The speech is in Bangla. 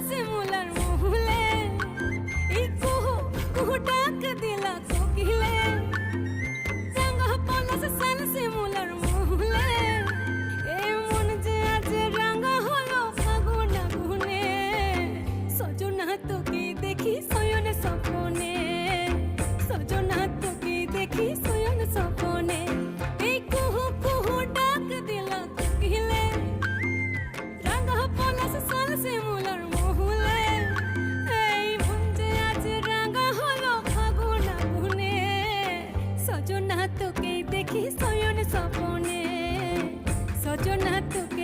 শিমুলার মহুলে এই কুহু কুহু ডাক দিলা কোকিলে রাঙা পলাশ শাল শিমুলার মহুলে এই মন যে আজ রাঙা হলো ফাগুন আগুনে সজনা তোকে দেখি শয়ন স্বপনে সজনা তোকে দেখি শয়ন স্বপনে এই কুহু কুহু ডাক দিলা কোকিলে রাঙা পলাশ শাল শিমুলার মহুলে এই মন যে আজ রাঙা হলো ফাগুন আগুনে সজনা তোকে দেখি শয়ন স্বপনে সজনা তোকে